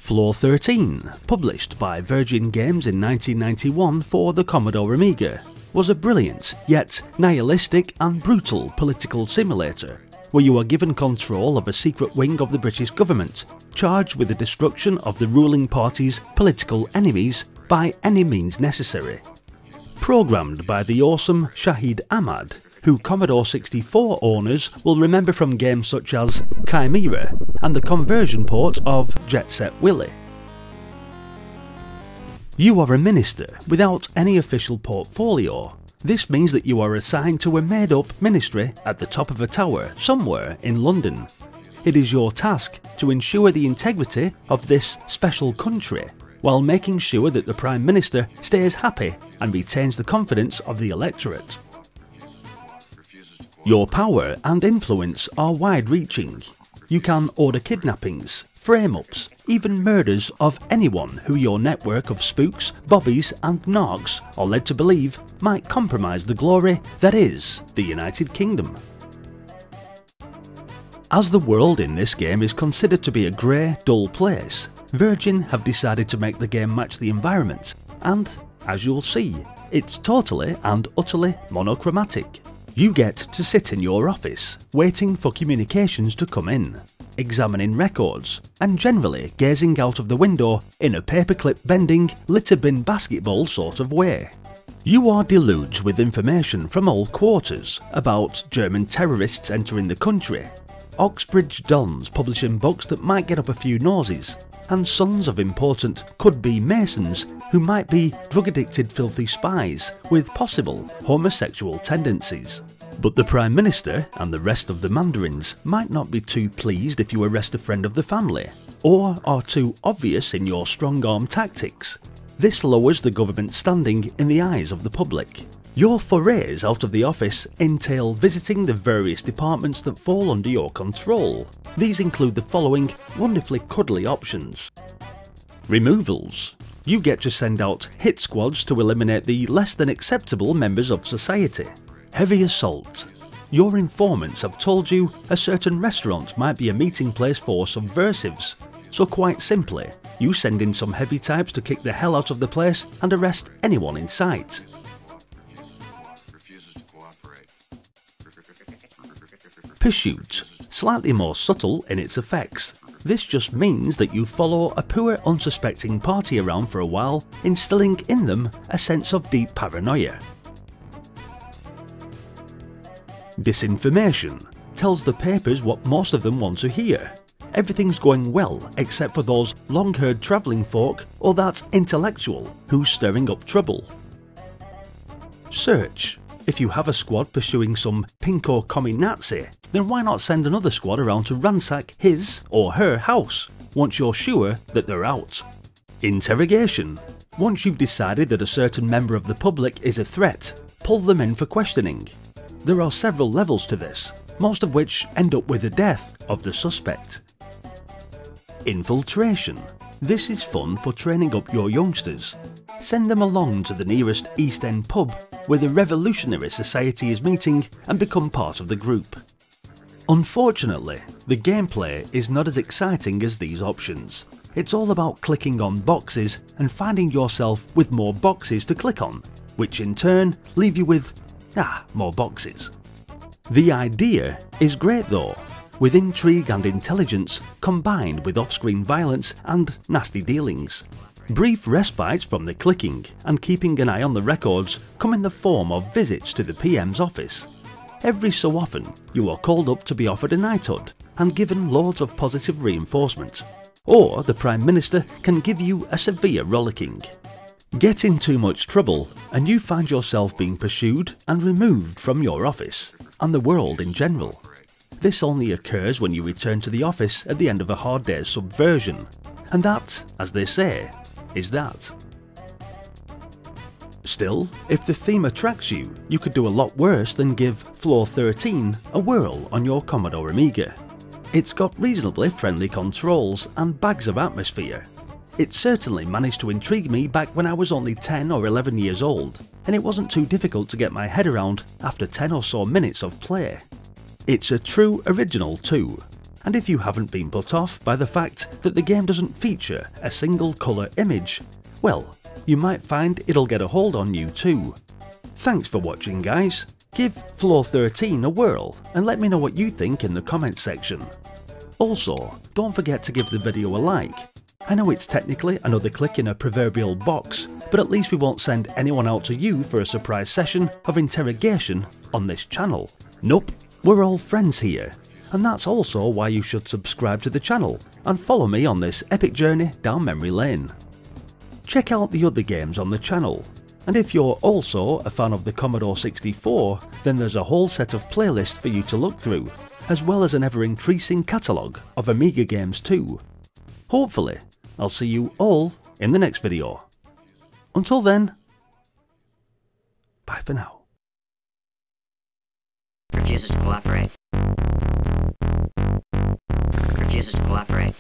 Floor 13, published by Virgin Games in 1991 for the Commodore Amiga, was a brilliant, yet nihilistic and brutal political simulator, where you are given control of a secret wing of the British government, charged with the destruction of the ruling party's political enemies by any means necessary. Programmed by the awesome Shahid Ahmad, who Commodore 64 owners will remember from games such as Chimera and the conversion port of Jet Set Willy. You are a minister without any official portfolio. This means that you are assigned to a made-up ministry at the top of a tower somewhere in London. It is your task to ensure the integrity of this special country, while making sure that the Prime Minister stays happy and retains the confidence of the electorate. Your power and influence are wide-reaching. You can order kidnappings, frame-ups, even murders of anyone who your network of spooks, bobbies and narcs are led to believe might compromise the glory that is the United Kingdom. As the world in this game is considered to be a grey, dull place, Virgin have decided to make the game match the environment, and, as you'll see, it's totally and utterly monochromatic. You get to sit in your office, waiting for communications to come in, examining records, and generally gazing out of the window in a paperclip bending, litter bin basketball sort of way. You are deluged with information from all quarters about German terrorists entering the country, Oxbridge dons publishing books that might get up a few noses, and sons of important could-be Masons who might be drug-addicted filthy spies with possible homosexual tendencies. But the Prime Minister and the rest of the Mandarins might not be too pleased if you arrest a friend of the family, or are too obvious in your strong-arm tactics. This lowers the government's standing in the eyes of the public. Your forays out of the office entail visiting the various departments that fall under your control. These include the following wonderfully cuddly options. Removals. You get to send out hit squads to eliminate the less than acceptable members of society. Heavy assault. Your informants have told you a certain restaurant might be a meeting place for subversives. So quite simply, you send in some heavy types to kick the hell out of the place and arrest anyone in sight. Pursuit. Slightly more subtle in its effects. This just means that you follow a poor unsuspecting party around for a while, instilling in them a sense of deep paranoia. Disinformation. Tells the papers what most of them want to hear. Everything's going well except for those long-haired travelling folk or that intellectual who's stirring up trouble. Search. If you have a squad pursuing some pinko commie Nazi, then why not send another squad around to ransack his or her house once you're sure that they're out? Interrogation. Once you've decided that a certain member of the public is a threat, pull them in for questioning. There are several levels to this, most of which end up with the death of the suspect. Infiltration. This is fun for training up your youngsters. Send them along to the nearest East End pub where the revolutionary society is meeting and become part of the group. Unfortunately, the gameplay is not as exciting as these options. It's all about clicking on boxes and finding yourself with more boxes to click on, which in turn leave you with, more boxes. The idea is great though, with intrigue and intelligence combined with off-screen violence and nasty dealings. Brief respites from the clicking and keeping an eye on the records come in the form of visits to the PM's office. Every so often, you are called up to be offered a knighthood and given loads of positive reinforcement. Or the Prime Minister can give you a severe rollicking. Get in too much trouble and you find yourself being pursued and removed from your office, and the world in general. This only occurs when you return to the office at the end of a hard day's subversion, and that, as they say, is that. Still, if the theme attracts you, you could do a lot worse than give Floor 13 a whirl on your Commodore Amiga. It's got reasonably friendly controls and bags of atmosphere. It certainly managed to intrigue me back when I was only 10 or 11 years old, and it wasn't too difficult to get my head around after 10 or so minutes of play. It's a true original too. And if you haven't been put off by the fact that the game doesn't feature a single colour image, well, you might find it'll get a hold on you too. Thanks for watching, guys. Give Floor 13 a whirl and let me know what you think in the comments section. Also, don't forget to give the video a like. I know it's technically another click in a proverbial box, but at least we won't send anyone out to you for a surprise session of interrogation on this channel. Nope, we're all friends here. And that's also why you should subscribe to the channel and follow me on this epic journey down memory lane. Check out the other games on the channel, and if you're also a fan of the Commodore 64, then there's a whole set of playlists for you to look through, as well as an ever-increasing catalogue of Amiga games too. Hopefully, I'll see you all in the next video. Until then, bye for now. Refuses to cooperate. Refuses to cooperate.